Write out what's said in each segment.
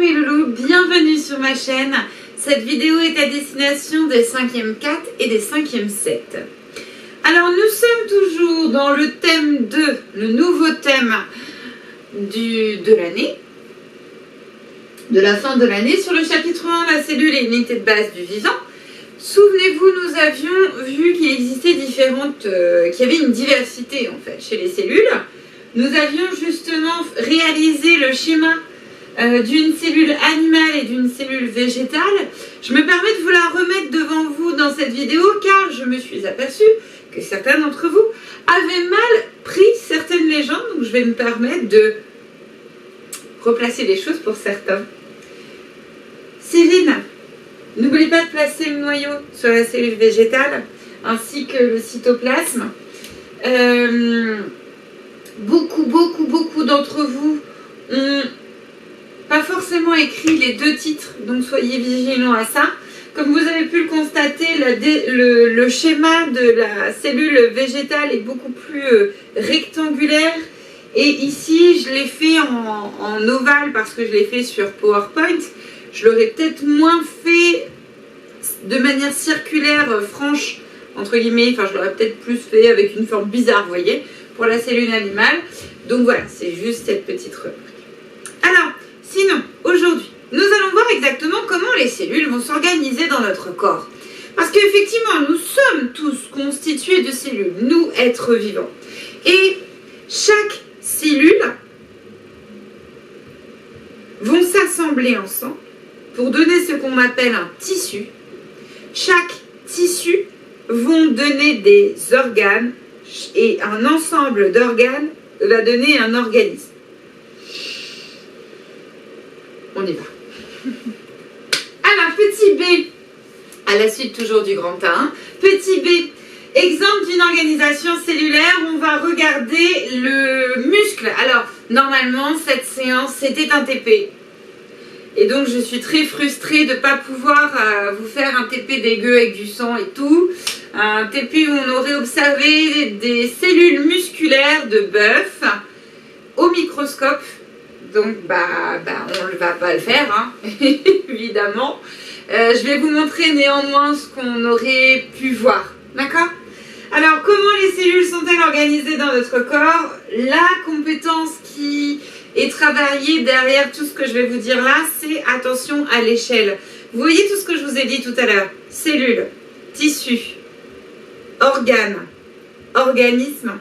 mes loulous, bienvenue sur ma chaîne. Cette vidéo est à destination des 5e 4 et des 5e 7. Alors nous sommes toujours dans le thème 2, le nouveau thème de l'année, de la fin de l'année, sur le chapitre 1, la cellule et l'unité de base du vivant. Souvenez-vous, nous avions vu qu'il existait qu'il y avait une diversité en fait chez les cellules. Nous avions justement réalisé le schéma d'une cellule animale et d'une cellule végétale. Je me permets de vous la remettre devant vous dans cette vidéo car je me suis aperçue que certains d'entre vous avaient mal pris certaines légendes, donc je vais me permettre de replacer les choses pour certains. Céline, n'oubliez pas de placer le noyau sur la cellule végétale ainsi que le cytoplasme. Beaucoup d'entre vous ont pas forcément écrit les deux titres, donc soyez vigilants à ça. Comme vous avez pu le constater, le schéma de la cellule végétale est beaucoup plus rectangulaire. Et ici, je l'ai fait en ovale parce que je l'ai fait sur PowerPoint. Je l'aurais peut-être moins fait de manière circulaire, franche, entre guillemets. Enfin, je l'aurais peut-être plus fait avec une forme bizarre, vous voyez, pour la cellule animale. Donc voilà, c'est juste cette petite remarque. Alors, sinon, aujourd'hui, nous allons voir exactement comment les cellules vont s'organiser dans notre corps. Parce qu'effectivement, nous sommes tous constitués de cellules, nous, êtres vivants. Et chaque cellule vont s'assembler ensemble pour donner ce qu'on appelle un tissu. Chaque tissu vont donner des organes et un ensemble d'organes va donner un organisme. On y va. Alors, petit B, à la suite toujours du grand A, petit B, exemple d'une organisation cellulaire, on va regarder le muscle. Alors, normalement, cette séance, c'était un TP. Et donc, je suis très frustrée de ne pas pouvoir vous faire un TP dégueu avec du sang et tout. Un TP où on aurait observé des cellules musculaires de bœuf au microscope. Donc, on ne va pas le faire, hein, évidemment. Je vais vous montrer néanmoins ce qu'on aurait pu voir. D'accord ? Alors, comment les cellules sont-elles organisées dans notre corps ? La compétence qui est travaillée derrière tout ce que je vais vous dire là, c'est attention à l'échelle. Vous voyez tout ce que je vous ai dit tout à l'heure ? Cellules, tissus, organes, organisme,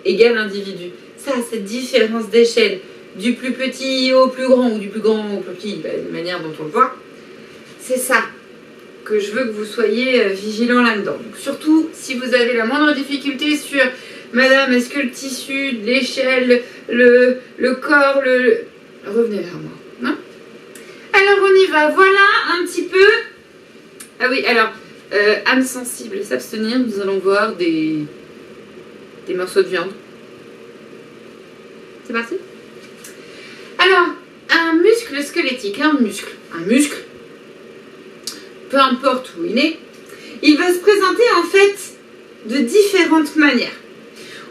égale individu. Ça, cette différence d'échelle, du plus petit au plus grand ou du plus grand au plus petit, de la manière dont on le voit, c'est ça que je veux que vous soyez vigilants là-dedans. Donc, surtout si vous avez la moindre difficulté sur madame, est-ce que le tissu, l'échelle, le corps, revenez vers moi. Non ? Alors on y va. Voilà un petit peu. Ah oui, alors âme sensible, s'abstenir, nous allons voir des morceaux de viande. C'est parti ? Alors, un muscle squelettique, un muscle, peu importe où il est, il va se présenter en fait de différentes manières.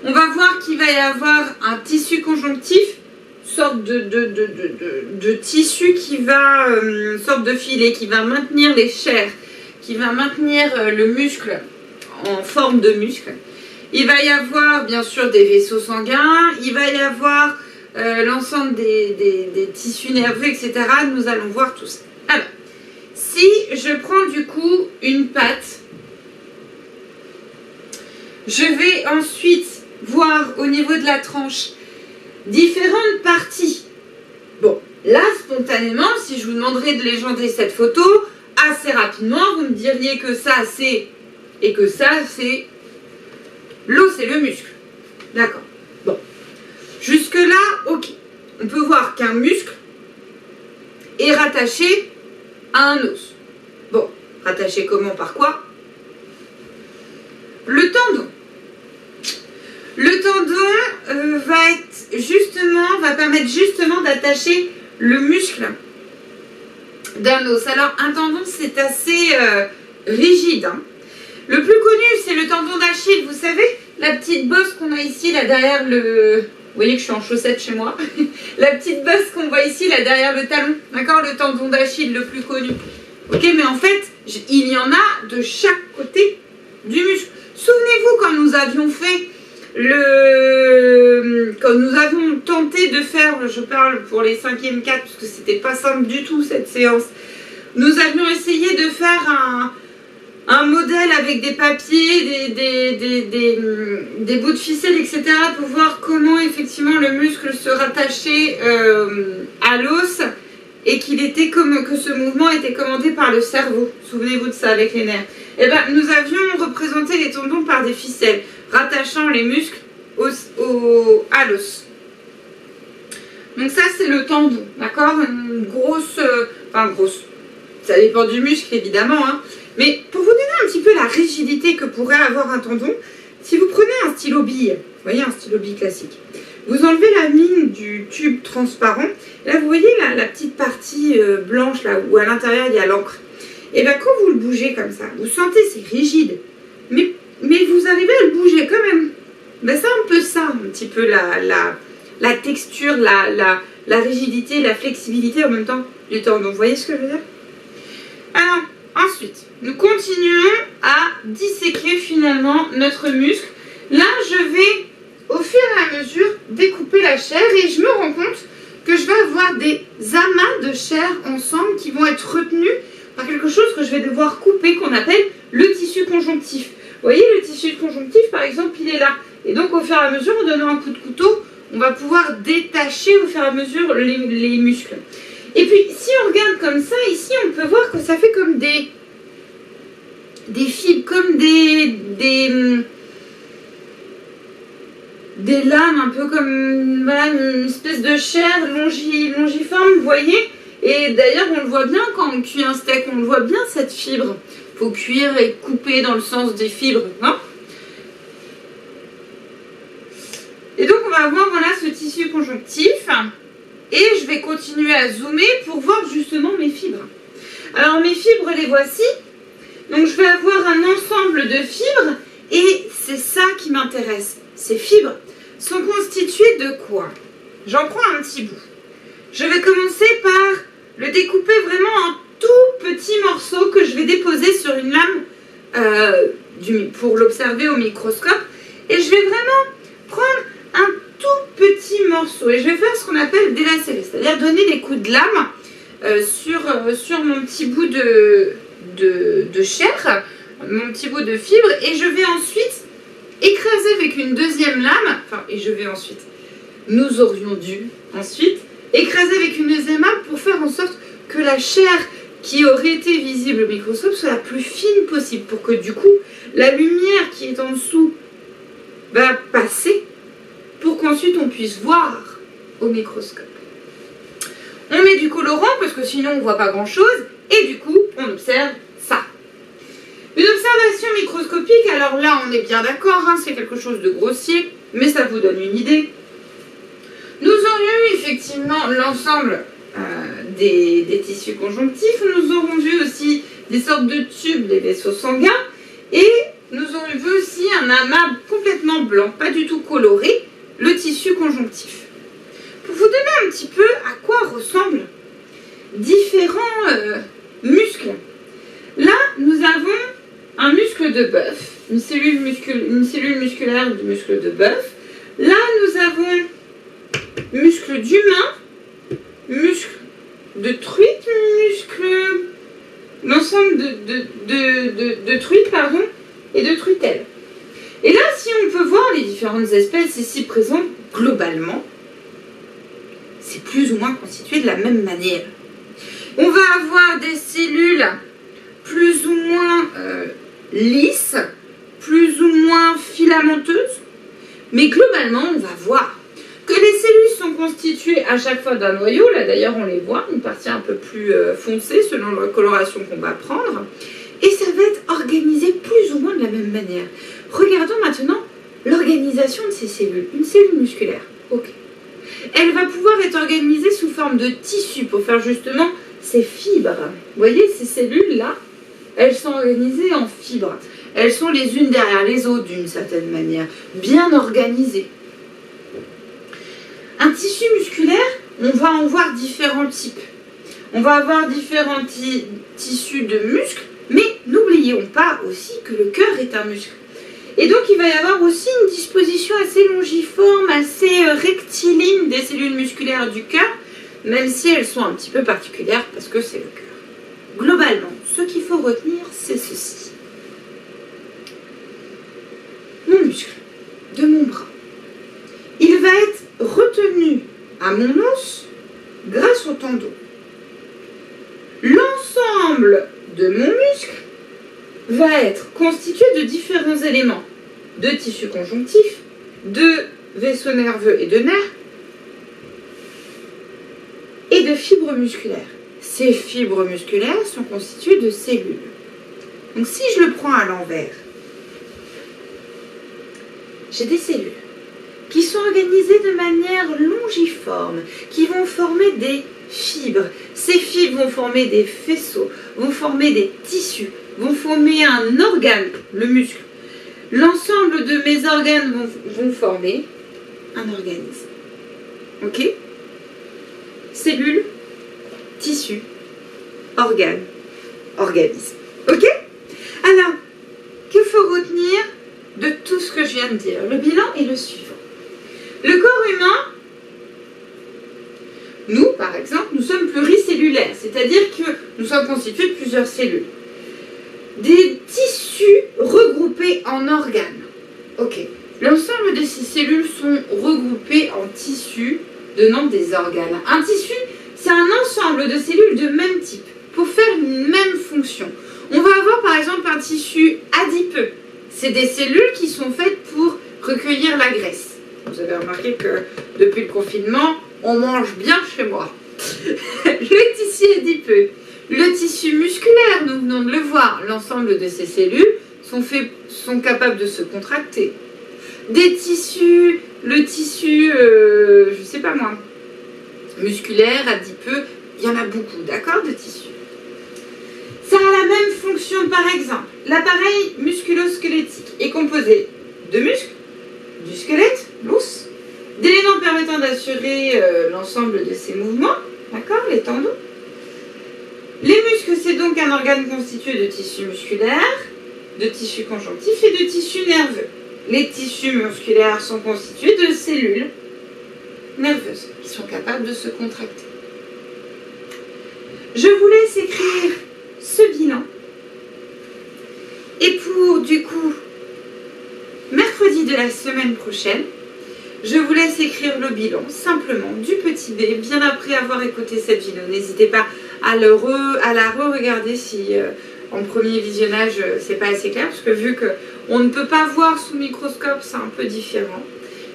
On va voir qu'il va y avoir un tissu conjonctif, sorte de tissu qui va, sorte de filet qui va maintenir les chairs, qui va maintenir le muscle en forme de muscle. Il va y avoir bien sûr des vaisseaux sanguins, il va y avoir l'ensemble des tissus nerveux, etc. Nous allons voir tout ça. Alors, si je prends du coup une patte, je vais ensuite voir au niveau de la tranche différentes parties. Bon, là, spontanément, si je vous demanderais de légender cette photo, assez rapidement, vous me diriez que ça, c'est... et que ça, c'est... L'os et le muscle. D'accord. Bon. Jusque-là, ok. On peut voir qu'un muscle est rattaché à un os. Bon, rattaché comment, par quoi ? Le tendon. Le tendon va permettre justement d'attacher le muscle d'un os. Alors, un tendon, c'est assez rigide. Hein. Le plus connu, c'est le tendon d'Achille. Vous savez, la petite bosse qu'on a ici, là, derrière Vous voyez que je suis en chaussettes chez moi. La petite bosse qu'on voit ici, là derrière le talon, d'accord, le tendon d'Achille le plus connu. Ok, mais en fait, il y en a de chaque côté du muscle. Souvenez-vous quand nous avions fait quand nous avons tenté de faire, je parle pour les 5e 4, parce que c'était pas simple du tout cette séance, nous avions essayé de faire un modèle avec des papiers, des bouts de ficelle, etc. pour voir comment effectivement le muscle se rattachait à l'os et que ce mouvement était commandé par le cerveau. Souvenez-vous de ça avec les nerfs. Eh ben, nous avions représenté les tendons par des ficelles, rattachant les muscles à l'os. Donc ça, c'est le tendon, d'accord? Une grosse, ça dépend du muscle évidemment, hein. Mais pour vous donner un petit peu la rigidité que pourrait avoir un tendon, si vous prenez un stylo bille, vous voyez un stylo bille classique, vous enlevez la mine du tube transparent, là vous voyez la petite partie blanche là où à l'intérieur il y a l'encre. Et bien quand vous le bougez comme ça, vous sentez c'est rigide, mais vous arrivez à le bouger quand même. Ben c'est un peu ça, un petit peu la texture, la rigidité, la flexibilité en même temps du tendon. Vous voyez ce que je veux dire? Alors, ensuite, nous continuons à disséquer finalement notre muscle. Là, je vais au fur et à mesure découper la chair et je me rends compte que je vais avoir des amas de chair ensemble qui vont être retenus par quelque chose que je vais devoir couper qu'on appelle le tissu conjonctif. Vous voyez, le tissu conjonctif, par exemple, il est là. Et donc, au fur et à mesure, en donnant un coup de couteau, on va pouvoir détacher au fur et à mesure les muscles. Et puis, si on regarde comme ça, ici, on peut voir que ça fait comme des fibres, comme des lames, un peu comme voilà, une espèce de chair longiforme, vous voyez. Et d'ailleurs, on le voit bien quand on cuit un steak, on le voit bien cette fibre. Il faut cuire et couper dans le sens des fibres, non? Et donc, on va avoir voilà, ce tissu conjonctif. Et je vais continuer à zoomer pour voir justement mes fibres. Alors, mes fibres, les voici. Donc, je vais avoir un ensemble de fibres. Et c'est ça qui m'intéresse. Ces fibres sont constituées de quoi? J'en prends un petit bout. Je vais commencer par le découper vraiment en tout petit morceau que je vais déposer sur une lame pour l'observer au microscope. Et je vais vraiment prendre un tout petit morceau. Et je vais faire ce qu'on appelle délacérer, c'est-à-dire donner des coups de lame sur mon petit bout de chair, mon petit bout de fibre. Et je vais ensuite écraser avec une deuxième lame, nous aurions dû ensuite écraser avec une deuxième lame pour faire en sorte que la chair qui aurait été visible au microscope soit la plus fine possible, pour que du coup, la lumière qui est en dessous va passer, pour qu'ensuite on puisse voir au microscope. On met du colorant, parce que sinon on ne voit pas grand-chose, et du coup, on observe ça. Une observation microscopique, alors là on est bien d'accord, hein, c'est quelque chose de grossier, mais ça vous donne une idée. Nous aurions eu effectivement l'ensemble des tissus conjonctifs, nous aurons vu aussi des sortes de tubes, des vaisseaux sanguins, et nous aurons vu aussi un amas complètement blanc, pas du tout coloré, le tissu conjonctif. Pour vous donner un petit peu à quoi ressemblent différents muscles, là nous avons un muscle de bœuf, une cellule musculaire du muscle de bœuf. Là nous avons muscle d'humain, muscle de truite, l'ensemble de truite, et de truitelle. Et là, si on peut voir les différentes espèces ici présentes, globalement, c'est plus ou moins constitué de la même manière. On va avoir des cellules plus ou moins lisses, plus ou moins filamenteuses, mais globalement, on va voir que les cellules sont constituées à chaque fois d'un noyau. Là d'ailleurs on les voit, une partie un peu plus foncée selon la coloration qu'on va prendre, et ça va être organisé plus ou moins de la même manière. Regardons maintenant l'organisation de ces cellules. Une cellule musculaire, ok. Elle va pouvoir être organisée sous forme de tissu pour faire justement ces fibres. Vous voyez ces cellules là, elles sont organisées en fibres. Elles sont les unes derrière les autres d'une certaine manière, bien organisées. Un tissu musculaire, on va en voir différents types. On va avoir différents tissus de muscles, mais n'oublions pas aussi que le cœur est un muscle. Et donc il va y avoir aussi une disposition assez longiforme, assez rectiligne des cellules musculaires du cœur, même si elles sont un petit peu particulières parce que c'est le cœur. Globalement, ce qu'il faut retenir, c'est ceci. Mon muscle de mon bras, il va être retenu à mon os grâce au tendon. L'ensemble de mon muscle va être constitué de différents éléments, de tissus conjonctifs, de vaisseaux nerveux et de nerfs, et de fibres musculaires. Ces fibres musculaires sont constituées de cellules. Donc si je le prends à l'envers, j'ai des cellules qui sont organisées de manière longiforme, qui vont former des fibres. Ces fibres vont former des faisceaux, vont former des tissus, vont former un organe, le muscle. L'ensemble de mes organes vont former un organisme. Ok? Cellules, tissus, organes, organisme. Ok? Alors, qu'il faut retenir de tout ce que je viens de dire? Le bilan est le suivant. Le corps humain, nous, par exemple, nous sommes pluricellulaires, c'est-à-dire que nous sommes constitués de plusieurs cellules. Des tissus regroupés en organes. Ok. L'ensemble de ces cellules sont regroupées en tissus donnant des organes. Un tissu, c'est un ensemble de cellules de même type pour faire une même fonction. On va avoir par exemple un tissu adipeux. C'est des cellules qui sont faites pour recueillir la graisse. Vous avez remarqué que depuis le confinement, on mange bien chez moi. Le tissu adipeux. Le tissu musculaire, nous venons de le voir, l'ensemble de ces cellules sont capables de se contracter. Des tissus, le tissu, je sais pas moi, musculaire, adipeux, il y en a beaucoup, d'accord, de tissus. Ça a la même fonction, par exemple. L'appareil musculo-squelettique est composé de muscles, du squelette, l'os, d'éléments permettant d'assurer l'ensemble de ces mouvements, d'accord, les tendons. Les muscles, c'est donc un organe constitué de tissus musculaires, de tissus conjonctifs et de tissus nerveux. Les tissus musculaires sont constitués de cellules nerveuses qui sont capables de se contracter. Je vous laisse écrire ce bilan. Et pour, du coup, mercredi de la semaine prochaine, je vous laisse écrire le bilan, simplement, du petit b, bien après avoir écouté cette vidéo. N'hésitez pas à la re-regarder si en premier visionnage c'est pas assez clair, parce que vu qu'on ne peut pas voir sous microscope, c'est un peu différent.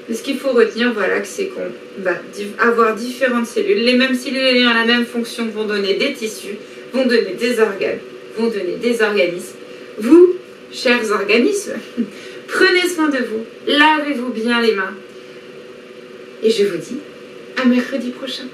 Mais ce qu'il faut retenir, voilà, c'est qu'on va avoir différentes cellules. Les mêmes cellules ayant la même fonction vont donner des tissus, vont donner des organes, vont donner des organismes. Vous, chers organismes, prenez soin de vous, lavez-vous bien les mains. Et je vous dis à mercredi prochain.